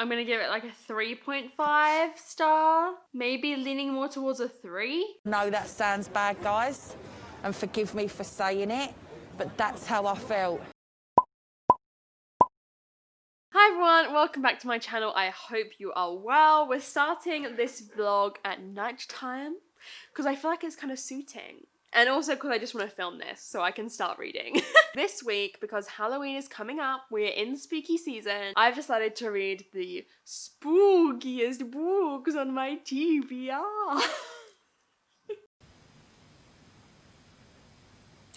I'm gonna give it like a 3.5 star, maybe leaning more towards a 3. No, that sounds bad, guys, and forgive me for saying it, but that's how I felt. Hi everyone, welcome back to my channel. I hope you are well. We're starting this vlog at night time because I feel like it's kind of suiting. And also because I just want to film this so I can start reading. This week, because Halloween is coming up, we're in spooky season, I've decided to read the spookiest books on my TBR.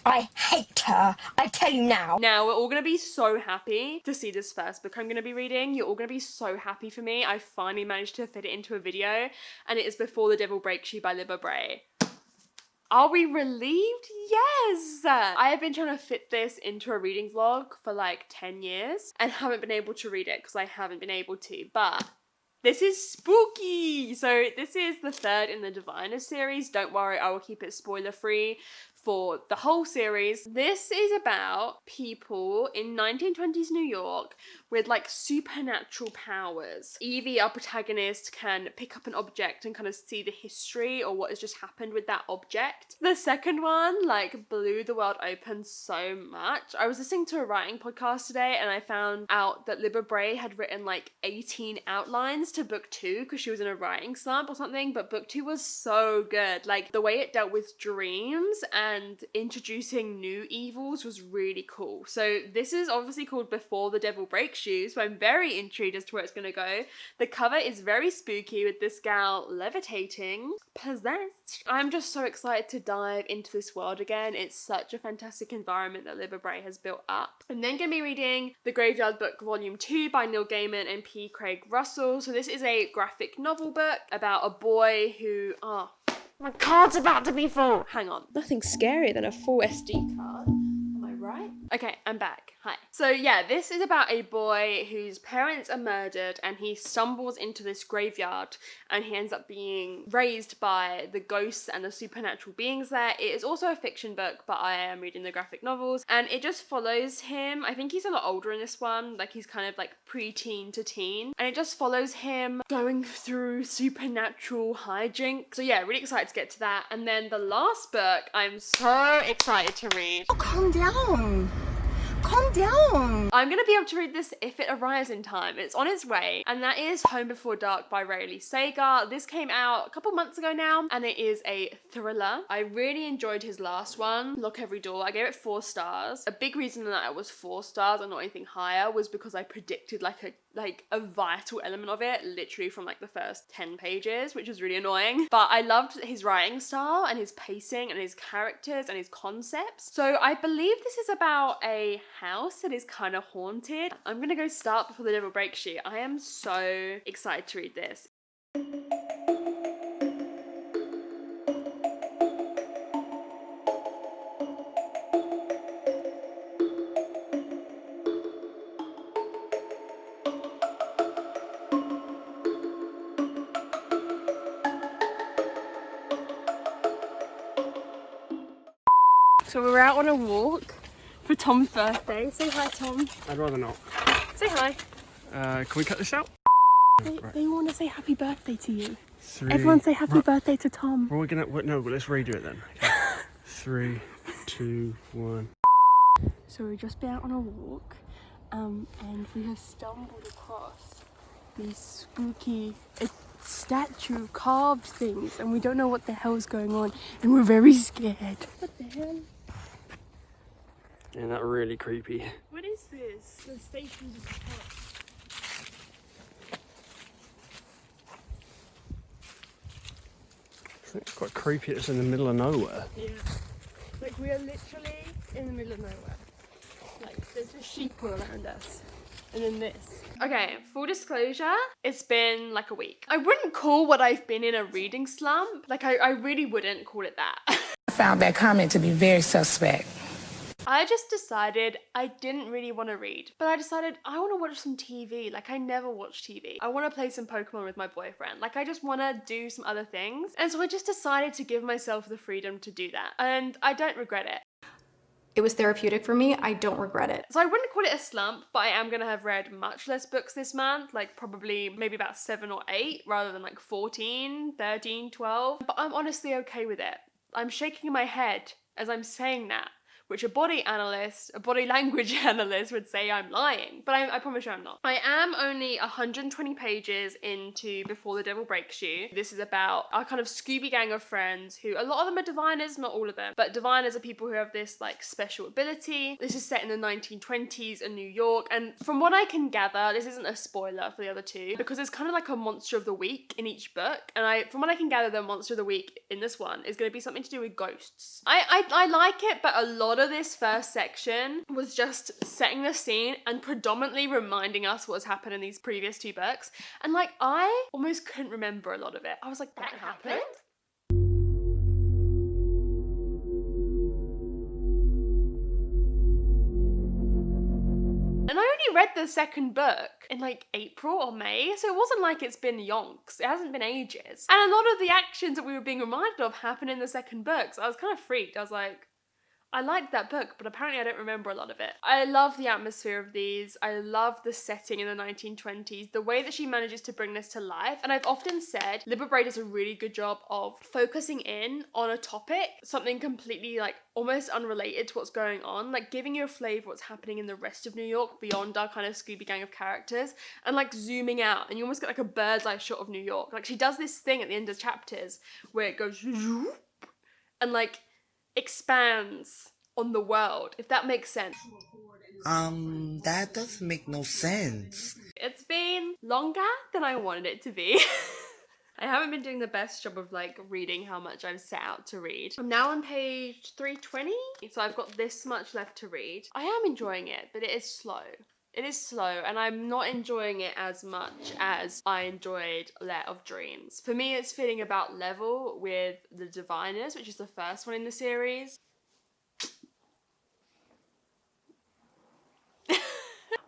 I hate her, I tell you now. Now, we're all going to be so happy to see this first book I'm going to be reading. You're all going to be so happy for me. I finally managed to fit it into a video, and it is Before the Devil Breaks You by Libba Bray. Are we relieved? Yes! I have been trying to fit this into a reading vlog for like 10 years and haven't been able to read it because I haven't been able to, but this is spooky! So this is the third in the Diviner series. Don't worry, I will keep it spoiler free for the whole series. This is about people in 1920s New York with like supernatural powers. Evie, our protagonist, can pick up an object and kind of see the history or what has just happened with that object. The second one like blew the world open so much. I was listening to a writing podcast today and I found out that Libba Bray had written like 18 outlines to book 2 because she was in a writing slump or something, but book 2 was so good. Like the way it dealt with dreams and introducing new evils was really cool. So this is obviously called Before the Devil Breaks You, so I'm very intrigued as to where it's gonna go. The cover is very spooky with this gal levitating, possessed. I'm just so excited to dive into this world again. It's such a fantastic environment that Libba Bray has built up. I'm then gonna be reading The Graveyard Book Volume 2 by Neil Gaiman and P. Craig Russell. So this is a graphic novel book about a boy who, my card's about to be full. Hang on. Nothing scarier than a full SD card. Am I right? Okay, I'm back. Hi. So yeah, this is about a boy whose parents are murdered and he stumbles into this graveyard and he ends up being raised by the ghosts and the supernatural beings there. It is also a fiction book, but I am reading the graphic novels and it just follows him. I think he's a lot older in this one. Like he's kind of like pre-teen to teen. And it just follows him going through supernatural hijinks. So yeah, really excited to get to that. And then the last book I'm so excited to read. Oh, calm down. Calm down. I'm gonna be able to read this if it arrives in time. It's on its way, and that is Home Before Dark by Riley Sager. This came out a couple months ago now, and it is a thriller. I really enjoyed his last one, Lock Every Door. I gave it 4 stars. A big reason that it was 4 stars and not anything higher was because I predicted like a vital element of it literally from like the first 10 pages, which was really annoying. But I loved his writing style and his pacing and his characters and his concepts. So I believe this is about a house that is kind of haunted. I'm gonna go start Before the Devil Breaks You. I am so excited to read this. So we're out on a walk for Tom's birthday. Say hi, Tom. I'd rather not. Say hi. Can we cut this out? They want to say happy birthday to you. 3. Everyone say happy birthday to Tom. Well, we're gonna. No, but let's redo it then. Okay. 3, 2, 1. So we've just been out on a walk, and we have stumbled across these spooky statue carved things, and we don't know what the hell's going on, and we're very scared. What the hell? Isn't that really creepy? What is this? The statues of the past. It's quite creepy. It's in the middle of nowhere. Yeah. Like we are literally in the middle of nowhere. Like there's just sheep all around us. And then this. Okay, full disclosure, it's been like a week. I wouldn't call what I've been in a reading slump. Like I really wouldn't call it that. I found that comment to be very suspect. I just decided I didn't really want to read, but I decided I want to watch some TV. Like I never watch TV. I want to play some Pokemon with my boyfriend. Like I just want to do some other things. And so I just decided to give myself the freedom to do that. And I don't regret it. It was therapeutic for me. I don't regret it. So I wouldn't call it a slump, but I am going to have read much less books this month, like probably maybe about 7 or 8 rather than like 14, 13, 12. But I'm honestly okay with it. I'm shaking my head as I'm saying that, which a body language analyst would say I'm lying, but I promise you I'm not. I am only 120 pages into Before the Devil Breaks You. This is about our kind of Scooby gang of friends who, a lot of them are diviners, not all of them, but diviners are people who have this like special ability. This is set in the 1920s in New York, and from what I can gather, this isn't a spoiler for the other two, because it's kind of like a monster of the week in each book, and from what I can gather, the monster of the week in this one is going to be something to do with ghosts. I like it, but a lot of this first section was just setting the scene and predominantly reminding us what has happened in these previous 2 books. And like, I almost couldn't remember a lot of it. I was like, that happened? And I only read the second book in like April or May, so it wasn't like it's been yonks. It hasn't been ages. And a lot of the actions that we were being reminded of happened in the second book, so I was kind of freaked. I was like, I liked that book, but apparently I don't remember a lot of it. I love the atmosphere of these. I love the setting in the 1920s, the way that she manages to bring this to life. And I've often said, Libba Bray does a really good job of focusing in on a topic, something completely like almost unrelated to what's going on, like giving you a flavour of what's happening in the rest of New York beyond our kind of Scooby gang of characters, and like zooming out, and you almost get like a bird's eye shot of New York. Like she does this thing at the end of chapters where it goes and like expands on the world, if that makes sense. That doesn't make no sense. It's been longer than I wanted it to be. I haven't been doing the best job of like reading how much I've set out to read. I'm now on page 320, so I've got this much left to read. I am enjoying it, but it is slow. It is slow, and I'm not enjoying it as much as I enjoyed Lair of Dreams. For me, it's feeling about level with The Diviners, which is the first one in the series.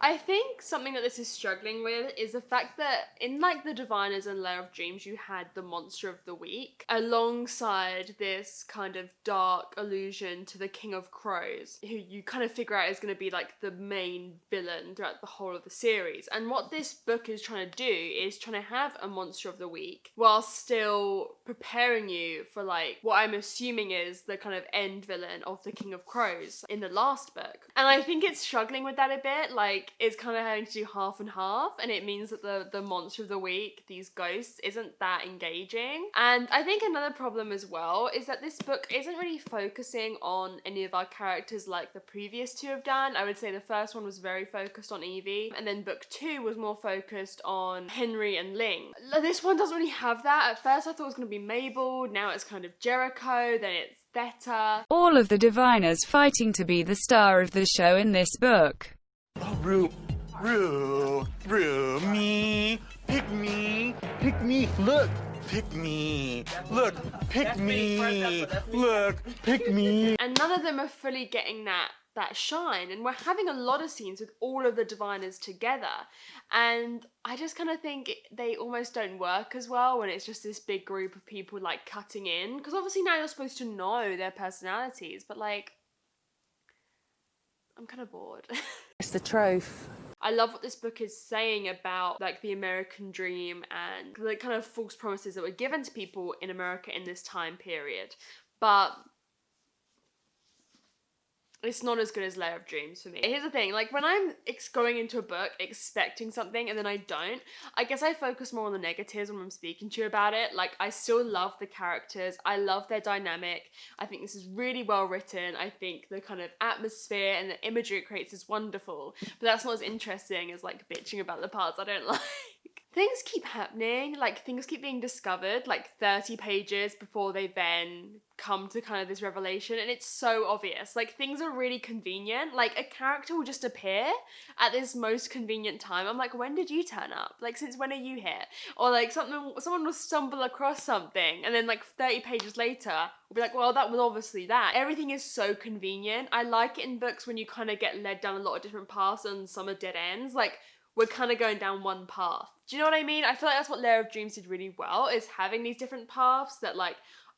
I think something that this is struggling with is the fact that in like The Diviners and Lair of Dreams, you had the monster of the week alongside this kind of dark allusion to the King of Crows, who you kind of figure out is going to be like the main villain throughout the whole of the series. And what this book is trying to do is trying to have a monster of the week while still preparing you for like what I'm assuming is the kind of end villain of the King of Crows in the last book. And I think it's struggling with that a bit. Like, it's kind of having to do half and half, and it means that the monster of the week, these ghosts, isn't that engaging. And I think another problem as well is that this book isn't really focusing on any of our characters like the previous 2 have done. I would say the first one was very focused on Evie, and then book 2 was more focused on Henry and Ling. This one doesn't really have that. At first I thought it was going to be Mabel, now it's kind of Jericho, then it's Theta. All of the diviners fighting to be the star of the show in this book. Oh, Rue, me, pick me, look, pick me, look, pick me, look, pick me. And none of them are fully getting that shine, and we're having a lot of scenes with all of the diviners together, and I just kind of think they almost don't work as well when it's just this big group of people like cutting in, because obviously now you're supposed to know their personalities, but like, I'm kind of bored. It's the truth. I love what this book is saying about like the American dream and the kind of false promises that were given to people in America in this time period, but it's not as good as Lair of Dreams for me. Here's the thing, like when I'm going into a book expecting something and then I don't, I guess I focus more on the negatives when I'm speaking to you about it. Like, I still love the characters, I love their dynamic, I think this is really well written, I think the kind of atmosphere and the imagery it creates is wonderful, but that's not as interesting as like bitching about the parts I don't like. Things keep happening, like things keep being discovered like 30 pages before they then come to kind of this revelation, and it's so obvious. Like, things are really convenient. Like, a character will just appear at this most convenient time. I'm like, when did you turn up? Like, since when are you here? Or like someone will stumble across something and then like 30 pages later we'll be like, well, that was obviously that. Everything is so convenient. I like it in books when you kind of get led down a lot of different paths and some are dead ends. Like, we're kind of going down one path. Do you know what I mean? I feel like that's what Lair of Dreams did really well, is having these different paths that like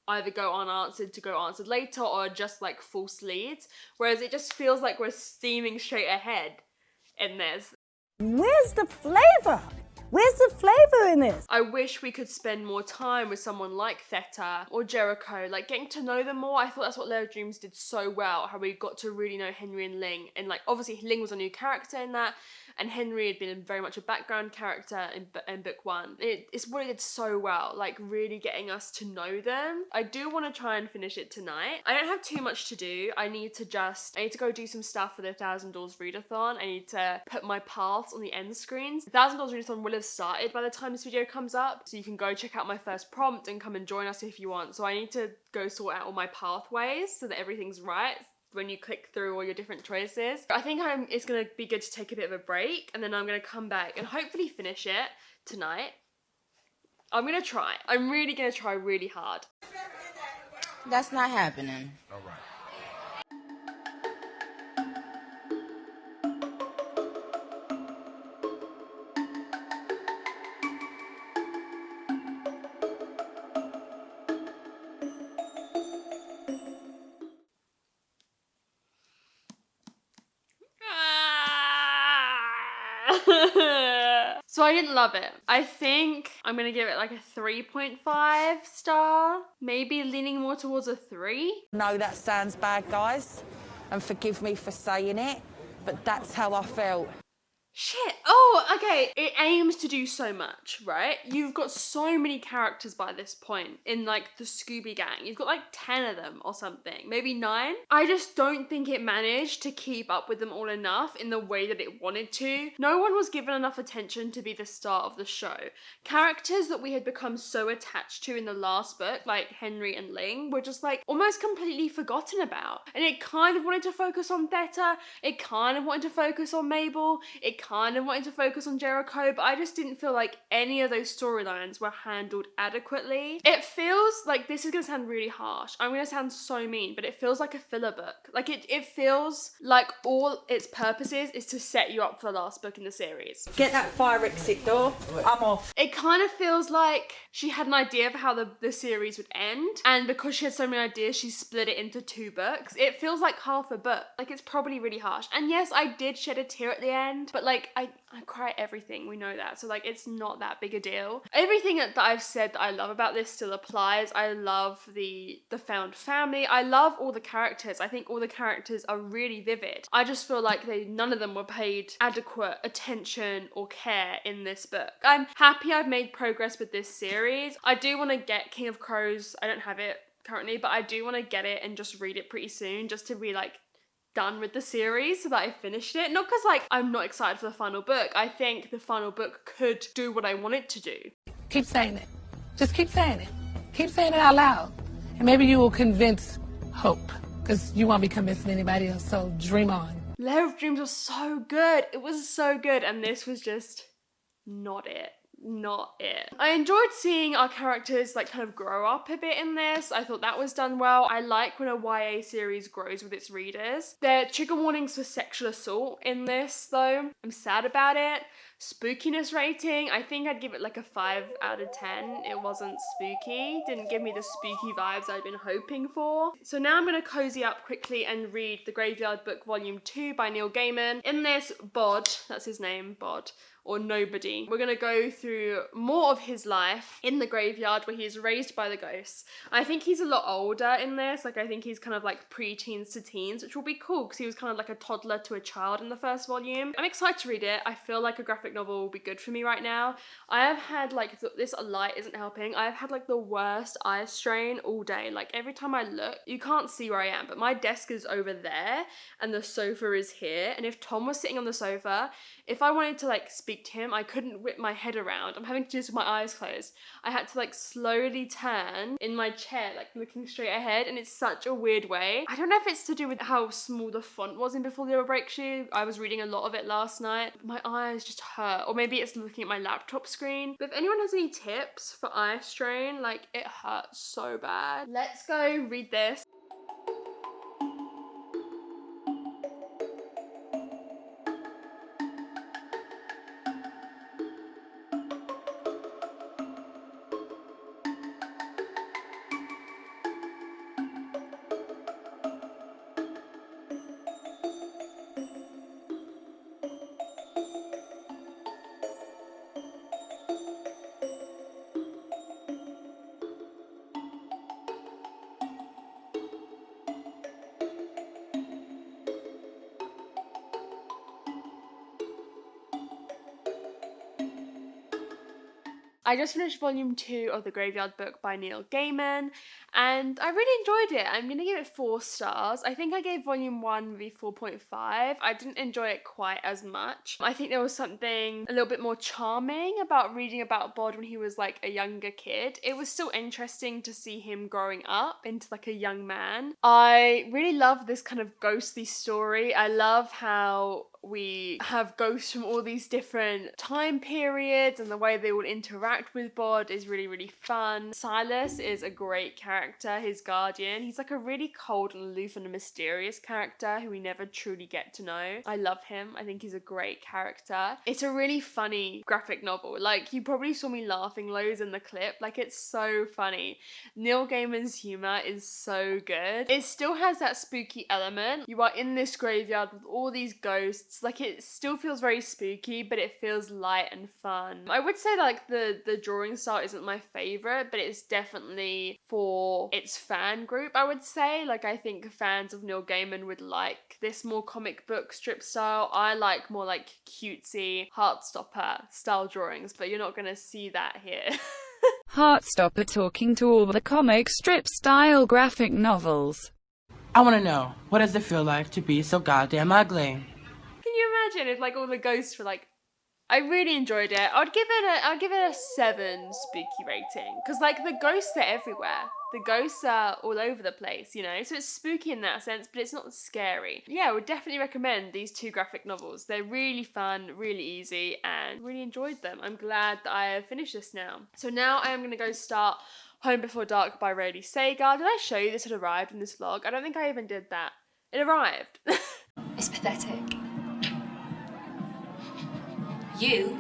either go unanswered to go answered later or just like false leads. Whereas it just feels like we're steaming straight ahead in this. Where's the flavor? Where's the flavor in this? I wish we could spend more time with someone like Theta or Jericho, like getting to know them more. I thought that's what Lair of Dreams did so well, how we got to really know Henry and Ling. And like, obviously Ling was a new character in that, and Henry had been very much a background character in book one. It's what it did so well, like really getting us to know them. I do want to try and finish it tonight. I don't have too much to do. I need to go do some stuff for the $1,000 readathon. I need to put my paths on the end screens. The $1,000 readathon will have started by the time this video comes up, so you can go check out my first prompt and come and join us if you want. So I need to go sort out all my pathways so that everything's right when you click through all your different choices. I think it's gonna be good to take a bit of a break, and then I'm gonna come back and hopefully finish it tonight. I'm gonna try. I'm really gonna try really hard. That's not happening. All right. So I didn't love it. I think I'm gonna give it like a 3.5 star, maybe leaning more towards a 3. No, that sounds bad, guys, and forgive me for saying it, but that's how I felt. Shit. Oh, okay. It aims to do so much, right? You've got so many characters by this point in like the Scooby Gang. You've got like 10 of them or something, maybe 9. I just don't think it managed to keep up with them all enough in the way that it wanted to. No one was given enough attention to be the star of the show. Characters that we had become so attached to in the last book, like Henry and Ling, were just like almost completely forgotten about. And it kind of wanted to focus on Theta, it kind of wanted to focus on Mabel, it kind of wanted to focus on Jericho, but I just didn't feel like any of those storylines were handled adequately. It feels like, this is gonna sound really harsh, I'm gonna sound so mean, but it feels like a filler book. Like it feels like all its purposes is to set you up for the last book in the series. Get that fire exit door. I'm off. It kind of feels like she had an idea of how the series would end, and because she had so many ideas, she split it into 2 books. It feels like half a book. Like, it's probably really harsh. And yes, I did shed a tear at the end, but like, I cry at everything, we know that. So like, it's not that big a deal. Everything that I've said that I love about this still applies. I love the found family. I love all the characters. I think all the characters are really vivid. I just feel like none of them were paid adequate attention or care in this book. I'm happy I've made progress with this series. I do want to get King of Crows. I don't have it currently, but I do want to get it and just read it pretty soon, just to be like done with the series so that I finished it. Not because like I'm not excited for the final book. I think the final book could do what I want it to do. Keep saying it. Just keep saying it. Keep saying it out loud. And maybe you will convince Hope, because you won't be convincing anybody else, so dream on. Lair of Dreams was so good. It was so good, and this was just not it. Not it. I enjoyed seeing our characters like kind of grow up a bit in this. I thought that was done well. I like when a YA series grows with its readers. There are trigger warnings for sexual assault in this though. I'm sad about it. Spookiness rating, I think I'd give it like a 5 out of 10. It wasn't spooky. Didn't give me the spooky vibes I'd been hoping for. So now I'm gonna cozy up quickly and read The Graveyard Book Volume 2 by Neil Gaiman. In this, Bod, that's his name, Bod, or Nobody. We're gonna go through more of his life in the graveyard where he is raised by the ghosts. I think he's a lot older in this. Like, I think he's kind of like pre-teens to teens, which will be cool because he was kind of like a toddler to a child in the first volume. I'm excited to read it. I feel like a graphic novel will be good for me right now. I have had like, this light isn't helping. I've had like the worst eye strain all day. Like, every time I look, you can't see where I am, but my desk is over there and the sofa is here. And if Tom was sitting on the sofa, if I wanted to like speak to him, I couldn't whip my head around. I'm having to do this with my eyes closed. I had to like slowly turn in my chair, like looking straight ahead, and it's such a weird way. I don't know if it's to do with how small the font was in Before the Breakthrough. I was reading a lot of it last night. My eyes just hurt, or maybe it's looking at my laptop screen. But if anyone has any tips for eye strain, like, it hurts so bad. Let's go read this. I just finished volume 2 of The Graveyard Book by Neil Gaiman, and I really enjoyed it. I'm gonna give it 4 stars. I think I gave volume 1 maybe 4.5. I didn't enjoy it quite as much. I think there was something a little bit more charming about reading about Bod when he was like a younger kid. It was still interesting to see him growing up into like a young man. I really love this kind of ghostly story. I love how we have ghosts from all these different time periods, and the way they all interact with Bod is really, really fun. Silas is a great character, his guardian. He's like a really cold and aloof and mysterious character who we never truly get to know. I love him. I think he's a great character. It's a really funny graphic novel. Like, you probably saw me laughing loads in the clip. Like, it's so funny. Neil Gaiman's humor is so good. It still has that spooky element. You are in this graveyard with all these ghosts. Like, it still feels very spooky, but it feels light and fun. I would say like the drawing style isn't my favorite, but it's definitely for its fan group, I would say. Like, I think fans of Neil Gaiman would like this more comic book strip style. I like more like cutesy Heartstopper style drawings, but you're not gonna see that here. Heartstopper talking to all the comic strip style graphic novels. I want to know, what does it feel like to be so goddamn ugly? Can you imagine if like all the ghosts were like, I really enjoyed it. I'd give it a 7 spooky rating, because like the ghosts are everywhere. The ghosts are all over the place, you know, so it's spooky in that sense, but it's not scary. Yeah, I would definitely recommend these 2 graphic novels. They're really fun, really easy, and really enjoyed them. I'm glad that I have finished this now. So now I am going to go start Home Before Dark by Rayleigh Sagar. Did I show you this had arrived in this vlog? I don't think I even did that. It arrived. It's pathetic. You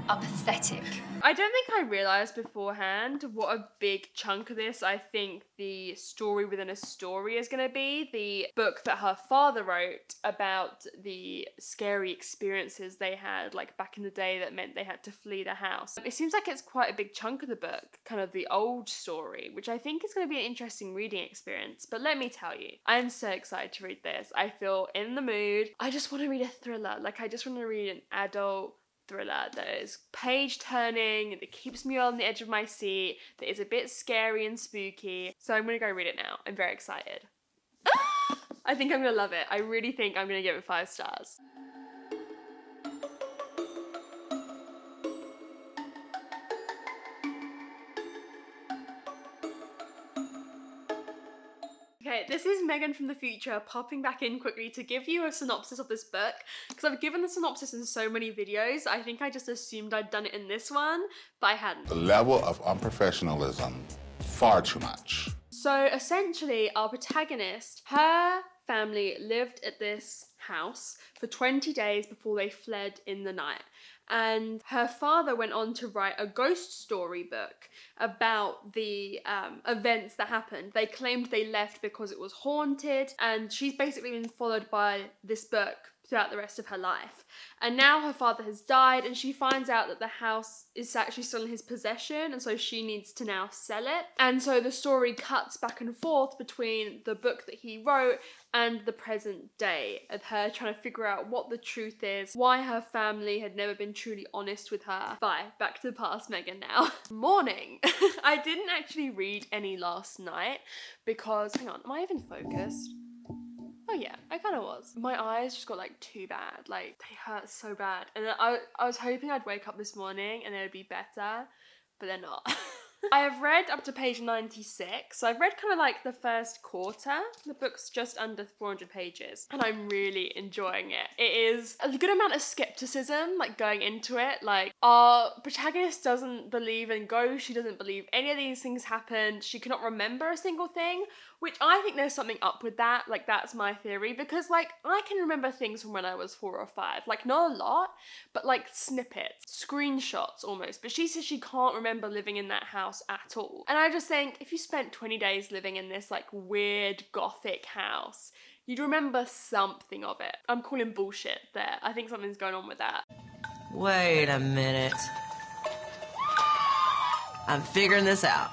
are pathetic. I don't think I realised beforehand what a big chunk of this I think the story within a story is going to be. The book that her father wrote about the scary experiences they had like back in the day that meant they had to flee the house. It seems like it's quite a big chunk of the book, kind of the old story, which I think is going to be an interesting reading experience. But let me tell you, I am so excited to read this. I feel in the mood. I just want to read a thriller. Like, I just want to read an adult thriller that is page turning, that keeps me on the edge of my seat, that is a bit scary and spooky. So I'm gonna go read it now. I'm very excited. I think I'm gonna love it. I really think I'm gonna give it 5 stars. Okay, this is Megan from the future popping back in quickly to give you a synopsis of this book, because I've given the synopsis in so many videos. I think I just assumed I'd done it in this one, but I hadn't. The level of unprofessionalism, far too much. So essentially, our protagonist, her family lived at this house for 20 days before they fled in the night. And her father went on to write a ghost story book about the events that happened. They claimed they left because it was haunted, and she's basically been followed by this book throughout the rest of her life. And now her father has died, and she finds out that the house is actually still in his possession, and so she needs to now sell it. And so the story cuts back and forth between the book that he wrote and the present day of her trying to figure out what the truth is, why her family had never been truly honest with her. Bye, back to the past Megan now. Morning. I didn't actually read any last night because, hang on, am I even focused? Oh yeah, I kind of was. My eyes just got like too bad, like they hurt so bad. And I was hoping I'd wake up this morning and it would be better, but they're not. I have read up to page 96, so I've read kind of like the first quarter. The book's just under 400 pages, and I'm really enjoying it. It is a good amount of skepticism, like, going into it. Like, our protagonist doesn't believe in ghosts, she doesn't believe any of these things happened, she cannot remember a single thing, which I think there's something up with that. Like, that's my theory, because, like, I can remember things from when I was 4 or 5. Like, not a lot, but, like, snippets, screenshots almost. But she says she can't remember living in that house at all. And I just think, if you spent 20 days living in this, like, weird gothic house, you'd remember something of it. I'm calling bullshit there. I think something's going on with that. Wait a minute. I'm figuring this out.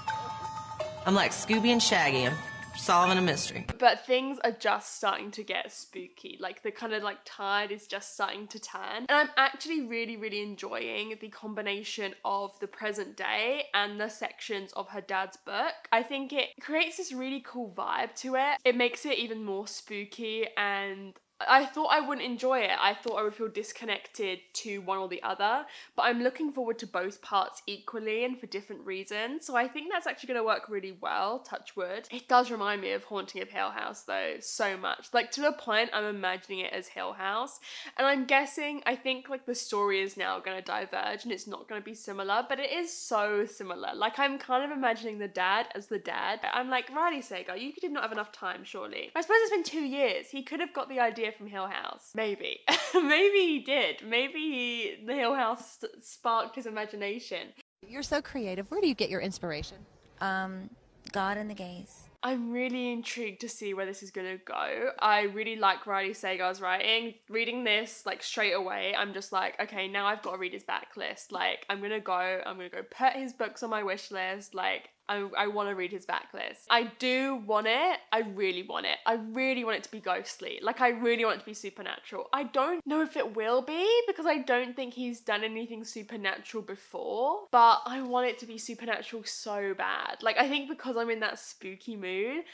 I'm like Scooby and Shaggy. I'm solving a mystery. But things are just starting to get spooky. Like the kind of like tide is just starting to turn. And I'm actually really, really enjoying the combination of the present day and the sections of her dad's book. I think it creates this really cool vibe to it. It makes it even more spooky, and I thought I wouldn't enjoy it. I thought I would feel disconnected to one or the other, but I'm looking forward to both parts equally and for different reasons. So I think that's actually going to work really well, touch wood. It does remind me of Haunting of Hill House though, so much. Like to the point I'm imagining it as Hill House. And I'm guessing, I think like the story is now going to diverge and it's not going to be similar, but it is so similar. Like I'm kind of imagining the dad as the dad. I'm like, Riley Sager, you did not have enough time, surely. I suppose it's been 2 years. He could have got the idea from Hill House. Maybe. Maybe he did. Maybe the Hill House sparked his imagination. You're so creative. Where do you get your inspiration? God and the gays. I'm really intrigued to see where this is gonna go. I really like Riley Sager's writing. Reading this, like straight away, I'm just like, okay, now I've got to read his backlist. Like, I'm gonna go put his books on my wish list. Like, I want to read his backlist. I do want it. I really want it. I really want it to be ghostly. Like, I really want it to be supernatural. I don't know if it will be because I don't think he's done anything supernatural before, but I want it to be supernatural so bad. Like, I think because I'm in that spooky mood,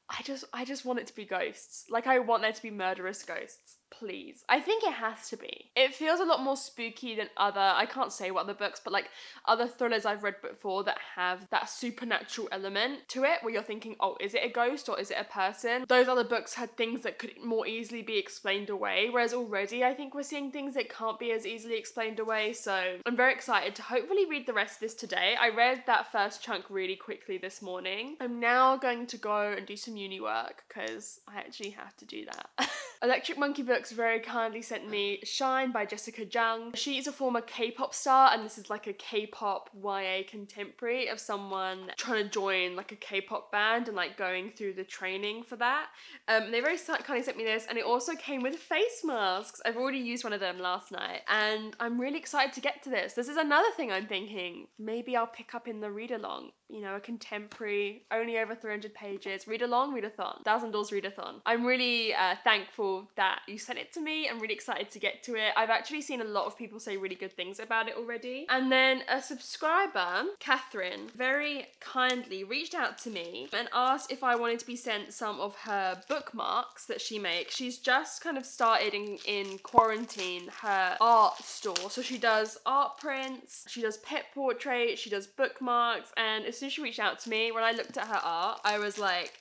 I just want it to be ghosts. Like, I want there to be murderous ghosts. Please. I think it has to be. It feels a lot more spooky than I can't say what other books, but like other thrillers I've read before that have that supernatural element to it where you're thinking, oh, is it a ghost or is it a person? Those other books had things that could more easily be explained away, whereas already I think we're seeing things that can't be as easily explained away. So I'm very excited to hopefully read the rest of this today. I read that first chunk really quickly this morning. I'm now going to go and do some uni work because I actually have to do that. Electric Monkey Books very kindly sent me Shine by Jessica Jung. She is a former K-pop star, and this is like a K-pop YA contemporary of someone trying to join like a K-pop band and like going through the training for that. They very kindly sent me this, and it also came with face masks. I've already used one of them last night, and I'm really excited to get to this. This is another thing I'm thinking, maybe I'll pick up in the read-along. You know, a contemporary, only over 300 pages, read-along, readathon, 1,000 doors readathon. I'm really thankful that you sent it to me. I'm really excited to get to it. I've actually seen a lot of people say really good things about it already. And then a subscriber, Catherine, very kindly reached out to me and asked if I wanted to be sent some of her bookmarks that she makes. She's just kind of started in quarantine her art store. So she does art prints, she does pet portraits, she does bookmarks, and as soon as she reached out to me, when I looked at her art, I was like,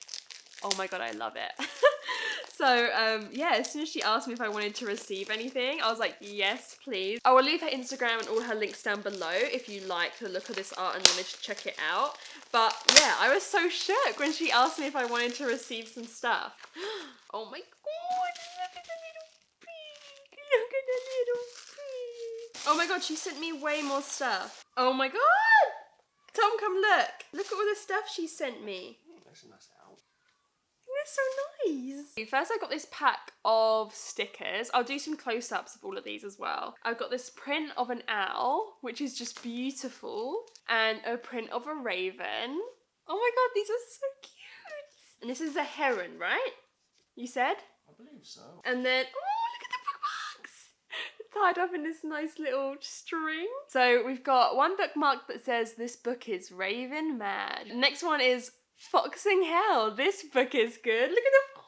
oh my god, I love it. So yeah, as soon as she asked me if I wanted to receive anything, I was like, yes, please. I will leave her Instagram and all her links down below if you like the look of this art and wanted to check it out. But yeah, I was so shook when she asked me if I wanted to receive some stuff. Oh my god, look at the little pig. Look at the little pig. Oh my god, she sent me way more stuff. Oh my god! Tom, come look. Look at all the stuff she sent me. That's a nice out. They're so nice. First I got this pack of stickers. I'll do some close-ups of all of these as well. I've got this print of an owl, which is just beautiful, and a print of a raven. Oh my god, these are so cute. And this is a heron, right? You said? I believe so. And then, oh, look at the bookmarks! Tied up in this nice little string. So we've got one bookmark that says, this book is raving mad. The next one is Foxing Hell. This book is good. Look at the fox.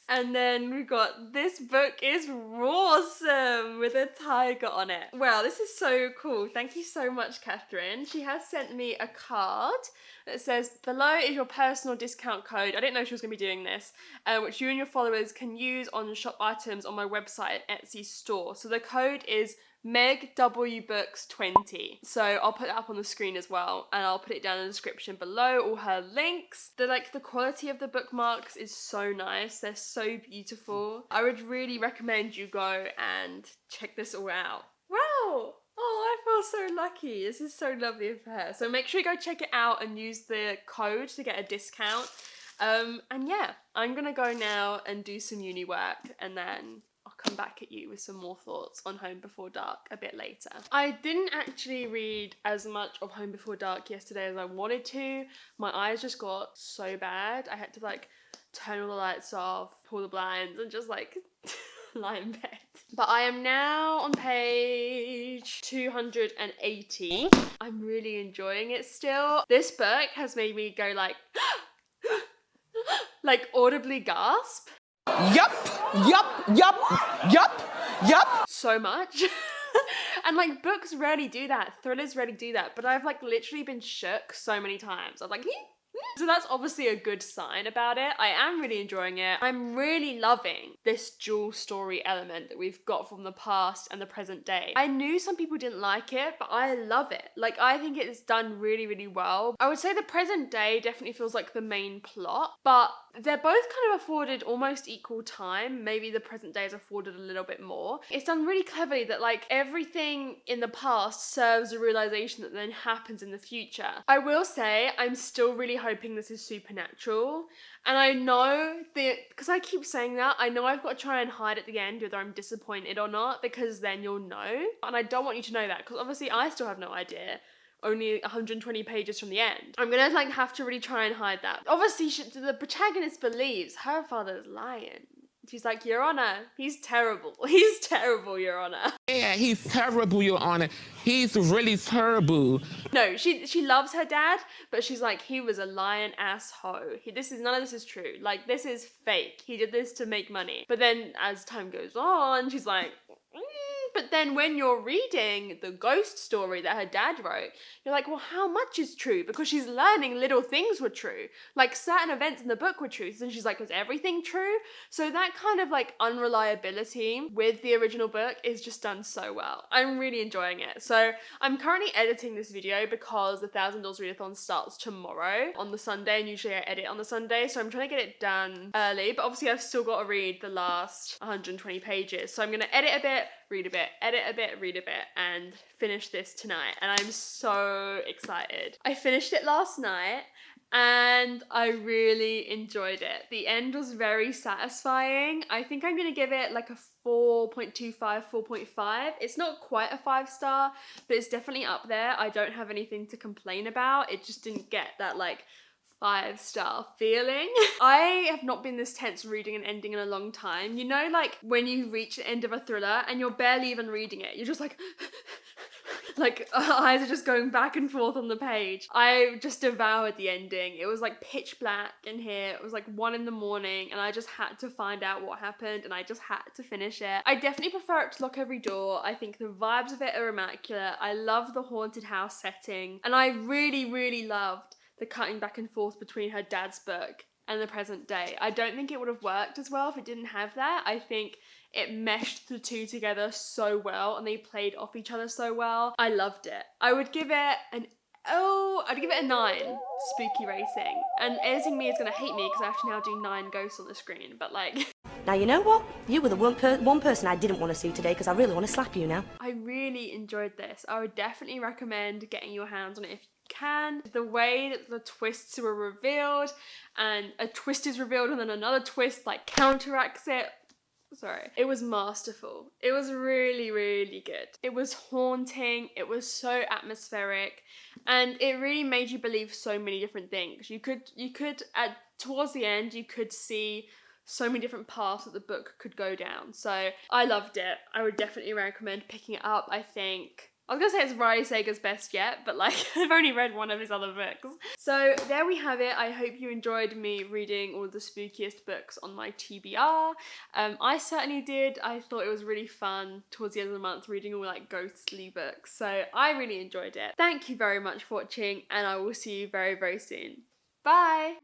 And then we've got this book is awesome with a tiger on it. Wow, this is so cool. Thank you so much, Catherine. She has sent me a card that says, below is your personal discount code. I didn't know she was going to be doing this, which you and your followers can use on shop items on my website at Etsy store. So the code is megwithbooks20. So I'll put that up on the screen as well, and I'll put it down in the description below, all her links. The quality of the bookmarks is so nice. They're so beautiful. I would really recommend you go and check this all out. Wow! Oh, I feel so lucky. This is so lovely of her. So make sure you go check it out and use the code to get a discount. And yeah, I'm gonna go now and do some uni work, and then I'll come back at you with some more thoughts on Home Before Dark a bit later. I didn't actually read as much of Home Before Dark yesterday as I wanted to. My eyes just got so bad. I had to like turn all the lights off, pull the blinds, and just like lie in bed. But I am now on page 280. I'm really enjoying it still. This book has made me go like like audibly gasp. Yup. So much. And like books rarely do that, thrillers rarely do that, but I've like literally been shook so many times. I'm like, so that's obviously a good sign about it. I am really enjoying it. I'm really loving this dual story element that we've got from the past and the present day. I knew some people didn't like it, but I love it. Like, I think it's done really, really well. I would say the present day definitely feels like the main plot, but they're both kind of afforded almost equal time. Maybe the present day is afforded a little bit more. It's done really cleverly that like everything in the past serves a realization that then happens in the future. I will say I'm still really hoping this is supernatural, and I know that because I keep saying that, I know I've got to try and hide at the end whether I'm disappointed or not, because then you'll know, and I don't want you to know that because obviously I still have no idea. Only 120 pages from the end. I'm gonna like have to really try and hide that. Obviously the protagonist believes her father's lying. She's like, Your Honor, he's terrible. He's terrible, Your Honor. Yeah, he's terrible, Your Honor. He's really terrible. No, she loves her dad, but she's like, he was a lying asshole. None of this is true. Like, this is fake. He did this to make money. But then as time goes on, she's like, But then when you're reading the ghost story that her dad wrote, you're like, well, how much is true? Because she's learning little things were true. Like certain events in the book were true. So she's like, is everything true? So that kind of like unreliability with the original book is just done so well. I'm really enjoying it. So I'm currently editing this video because the $1,000 readathon starts tomorrow on the Sunday, and usually I edit on the Sunday. So I'm trying to get it done early, but obviously I've still got to read the last 120 pages. So I'm going to edit a bit, read a bit, edit a bit, read a bit, and finish this tonight. And I'm so excited. I finished it last night and I really enjoyed it. The end was very satisfying. I think I'm gonna give it like a 4.25, 4.5. It's not quite a 5-star, but it's definitely up there. I don't have anything to complain about. It just didn't get that like 5-star feeling. I have not been this tense reading an ending in a long time. You know, like when you reach the end of a thriller and you're barely even reading it, you're just like like eyes are just going back and forth on the page. I just devoured the ending. It was like pitch black in here. It was like 1 in the morning and I just had to find out what happened and I just had to finish it. I definitely prefer it to Lock Every Door. I think the vibes of it are immaculate. I love the haunted house setting, and I really, really loved the cutting back and forth between her dad's book and the present day. I don't think it would have worked as well if it didn't have that. I think it meshed the two together so well and they played off each other so well. I loved it. I would give it I'd give it a 9 spooky rating. And editing me is gonna hate me because I actually now do 9 ghosts on the screen, but like... Now, you know what? You were the one person I didn't want to see today because I really want to slap you now. I really enjoyed this. I would definitely recommend getting your hands on it if you can. The way that the twists were revealed, and a twist is revealed and then another twist like counteracts it. Sorry. It was masterful. It was really, really good. It was haunting. It was so atmospheric, and it really made you believe so many different things. You could towards the end, you could see so many different paths that the book could go down. So I loved it. I would definitely recommend picking it up. I was gonna say it's Riley Sager's best yet, but like I've only read one of his other books. So there we have it. I hope you enjoyed me reading all the spookiest books on my TBR. I certainly did. I thought it was really fun towards the end of the month reading all like ghostly books. So I really enjoyed it. Thank you very much for watching, and I will see you very, very soon. Bye!